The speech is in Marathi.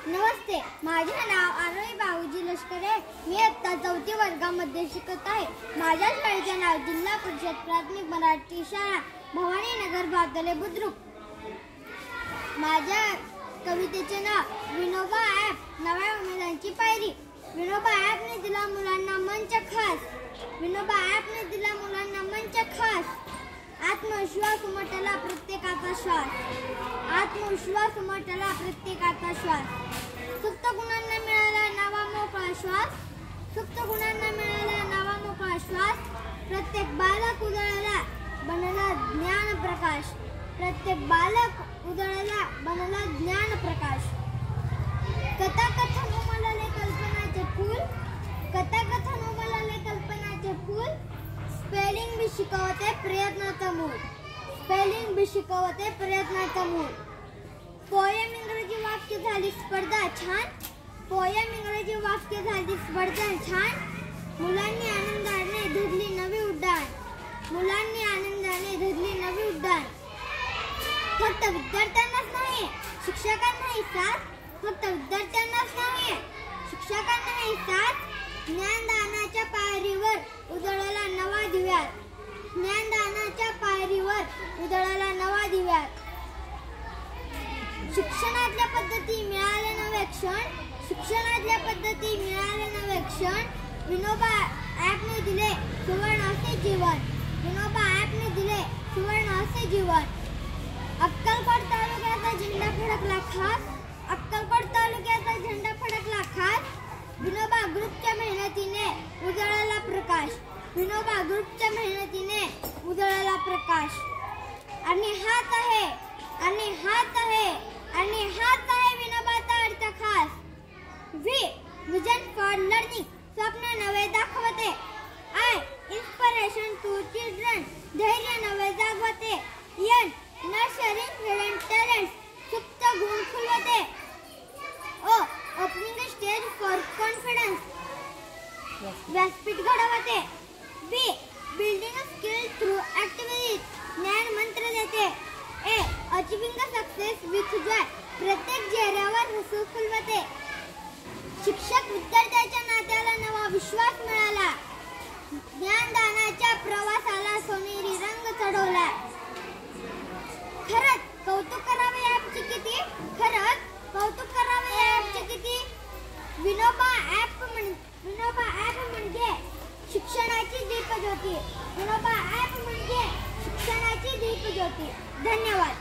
नमस्ते, माझे नाव आरोही बाबूजी लष्करे. मी इयत्ता 4थी वर्गामध्ये शिकत आहे. माझ्या शाळेचे नाव जिल्हा परिषद प्राथमिक मराठी शाळा भवानीनगर बादले बुद्रुक. माझ्या कवितेचे नाव विनोबा ॲप नव्या उमेदांची पायरी. विनोबा ॲपने दिला मुलांना मंच खास. विनोबा ॲपने दिला मुलांना मंच खास. आत्मविश्वास उमटला प्रत्येकाचा श्वास. आत्मविश्वास उमटला प्रत्येकाचा श्वास. सुप्त गुणांना मिळाला नवा मोकळा श्वास. सुप्त गुणांना मिळाला नवा मोकळा श्वास. प्रत्येक बालक उजळला बनला ज्ञान प्रकाश. प्रत्येक बालक उजळला बनला ज्ञान प्रकाश. कथाकथन उमलले कल्पनाचे फूल. कथाकथन उमलले कल्पनाचे फूल. स्पेलिंग बी शिकवते प्रयत्नाचं मूळ. स्पेलिंग बी शिकवते प्रयत्नाचं मूळ. पोयम इंग्रजी वाक्य झाली स्पर्धा छान. पोयम इंग्रजी वाक्य झाली स्पर्धा छान. मुलांनी आनंदाने धरली नवी उड्डाण. मुलांनी आनंदाने धरली नवी उड्डाण. फक्त विद्यार्थ्यांनाच नाही शिक्षकांनाही साथ. फक्त विद्यार्थ्यांनाच नाही शिक्षकांनाही साथ. ज्ञानदानाच्या पायरीवर उजळला नवा दिव्यात. ज्ञानदानाच्या पायरीवर उजळला नवा दिव्यात. शिक्षणातल्या पद्धती मिळाले नवे क्षण. शिक्षणातल्या पद्धती मिळाले नवे क्षण. विनोबा ॲपने दिले सुवर्ण असे जीवन. विनोबा ॲपने दिले सुवर्ण असे जीवन. अक्कलकोट तालुक्याचा झेंडा फडकला खास. अक्कलकोट तालुक्याचा झेंडा फडकला खास. विनोबा ग्रुपच्या मेहनतीने उजळला प्रकाश. विनोबा ग्रुपच्या मेहनतीने उजळला प्रकाश. आणि हाच आहे आणि हाच आहे आणि हाच आहे विनोबाचा अर्थ खास. विजन फॉर लर्निंग स्वप्न नवे दाखवते. आय इन्स्पिरेशन टू चिल्ड्रन धैर्य नवे जागवते. एन नर्चरिंग हिडन टॅलेंट्स सुप्त गुण खुलवते. O opening the stage for confidence व्यासपीठ घडवते. B building a skill through activities ज्ञान मंत्र देते. A achieving the success with joy प्रत्येक चेहऱ्यावर हसू फुलवते. शिक्षक विद्यार्थ्याच्या नात्याला नवा विश्वास मिळाला. ज्ञानदानाच्या प्रवासाला सोनेरी रंग चढवला. खरंच कौतुक करावे ॲपचे किती. खरंच कौतुक करावे या ॲपचे किती. विनोबा ॲप म्हणजे शिक्षणाची दीपज्योती. विनोबा ॲप म्हणजे शिक्षणाची दीपज्योती. धन्यवाद.